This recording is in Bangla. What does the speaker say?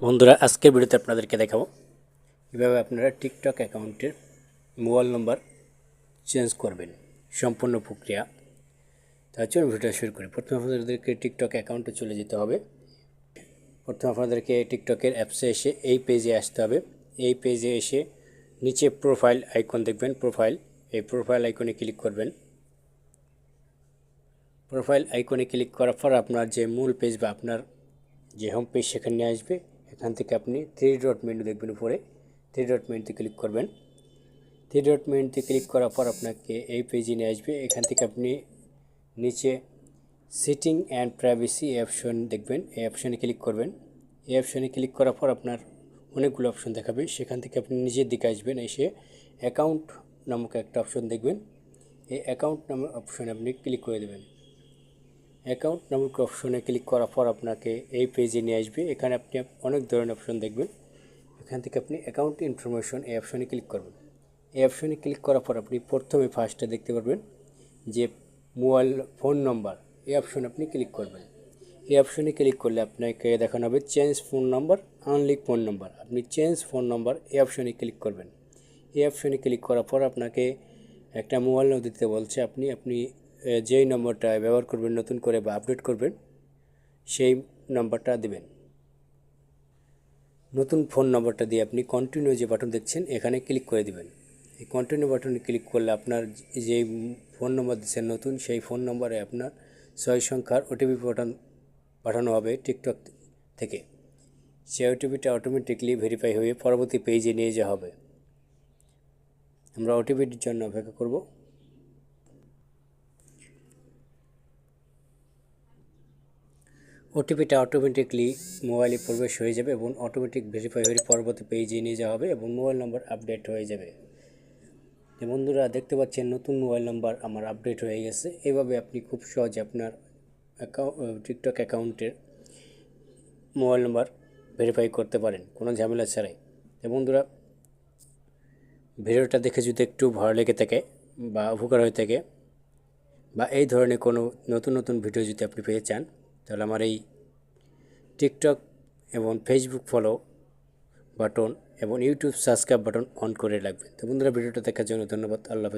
বন্ধুরা আজকের ভিডিওতে আপনাদেরকে দেখাবো কীভাবে আপনারা টিকটক অ্যাকাউন্টের মোবাইল নম্বর চেঞ্জ করবেন। সম্পূর্ণ প্রক্রিয়া। তার জন্য ভিডিও শুরু করি। প্রথমে আপনাদেরকে টিকটক অ্যাকাউন্টে চলে যেতে হবে। প্রথমে আপনাদেরকে টিকটকের অ্যাপসে এসে এই পেজে আসতে হবে। এই পেজে এসে নিচে প্রোফাইল আইকন দেখবেন, এই প্রোফাইল আইকনে ক্লিক করবেন। প্রোফাইল আইকনে ক্লিক করার পর আপনার যে মূল পেজ বা আপনার যে হোম পেজ সেখানে নিয়ে আসবে। এখান থেকে আপনি 3 ডট মেনু দেখবেন, উপরে 3 ডট মেনুতে ক্লিক করবেন। 3 ডট মেনুতে ক্লিক করার পর আপনাকে এই পেজে নিয়ে আসবে। এখান থেকে আপনি নিচে সেটিং অ্যান্ড প্রাইভেসি অপশন দেখবেন, এই অপশনে ক্লিক করবেন। এই অপশনে ক্লিক করার পর আপনার অনেকগুলো অপশন দেখাবে। সেখান থেকে আপনি নিজের দিকে আসবেন, এসে অ্যাকাউন্ট নামক একটা অপশন দেখবেন। এই অ্যাকাউন্ট নামক অপশনে আপনি ক্লিক করে দেবেন। অ্যাকাউন্ট নামক অপশনে ক্লিক করার পর আপনাকে এই পেজে নিয়ে আসবে। এখানে আপনি অনেক ধরনের অপশন দেখবেন। এখান থেকে আপনি অ্যাকাউন্ট ইনফরমেশন এই অপশনে ক্লিক করবেন। এই অপশনে ক্লিক করার পর আপনি প্রথমে ফার্স্টে দেখতে পারবেন যে মোবাইল ফোন নম্বর, এই অপশনে আপনি ক্লিক করবেন। এই অপশনে ক্লিক করলে আপনাকে দেখানো হবে change phone number, unlink phone number. আপনি চেঞ্জ ফোন নাম্বার এই অপশনে ক্লিক করবেন। এই অপশনে ক্লিক করার পর আপনাকে একটা মোবাইল নম্বর দিতে বলছে। আপনি যেই নম্বরটা ব্যবহার করবেন নতুন করে বা আপডেট করবেন সেই নাম্বারটা দেবেন। নতুন ফোন নম্বরটা দিয়ে আপনি কন্টিনিউ যে বাটন দেখছেন এখানে ক্লিক করে দিবেন। এই কন্টিনিউ বাটনে ক্লিক করলে আপনার যেই ফোন নম্বর দিচ্ছেন নতুন, সেই ফোন নম্বরে আপনার 6 সংখ্যার ওটিপি পাঠানো হবে টিকটক থেকে। সেই ওটিপিটা অটোমেটিকলি ভেরিফাই হয়ে পরবর্তী পেজে নিয়ে যাওয়া হবে। আমরা ওটিপির জন্য অপেক্ষা করব। ওটিপিটা অটোমেটিকলি মোবাইলে প্রবেশ হয়ে যাবে এবং অটোমেটিক ভেরিফাই হয়ে পরবর্তী পেজে নিয়ে যাওয়া হবে এবং মোবাইল নম্বর আপডেট হয়ে যাবে। বন্ধুরা দেখতে পাচ্ছেন নতুন মোবাইল নাম্বার আমার আপডেট হয়ে গেছে। এভাবে আপনি খুব সহজে আপনার টিকটক অ্যাকাউন্টের মোবাইল নাম্বার ভেরিফাই করতে পারেন কোনো ঝামেলা ছাড়াই। বন্ধুরা ভিডিওটা দেখে যদি একটু ভালো লেগে থাকে বা উপকার হয়ে থাকে বা এই ধরনের কোনো নতুন ভিডিও যদি আপনি পেয়ে চান, তাহলে আমার এই টিকটক এবং ফেসবুক ফলো বাটন এবং ইউটিউব সাবস্ক্রাইব বাটন অন করে রাখবেন। তো বন্ধুরা ভিডিওটা দেখার জন্য ধন্যবাদ। আল্লাহ হাফেজ।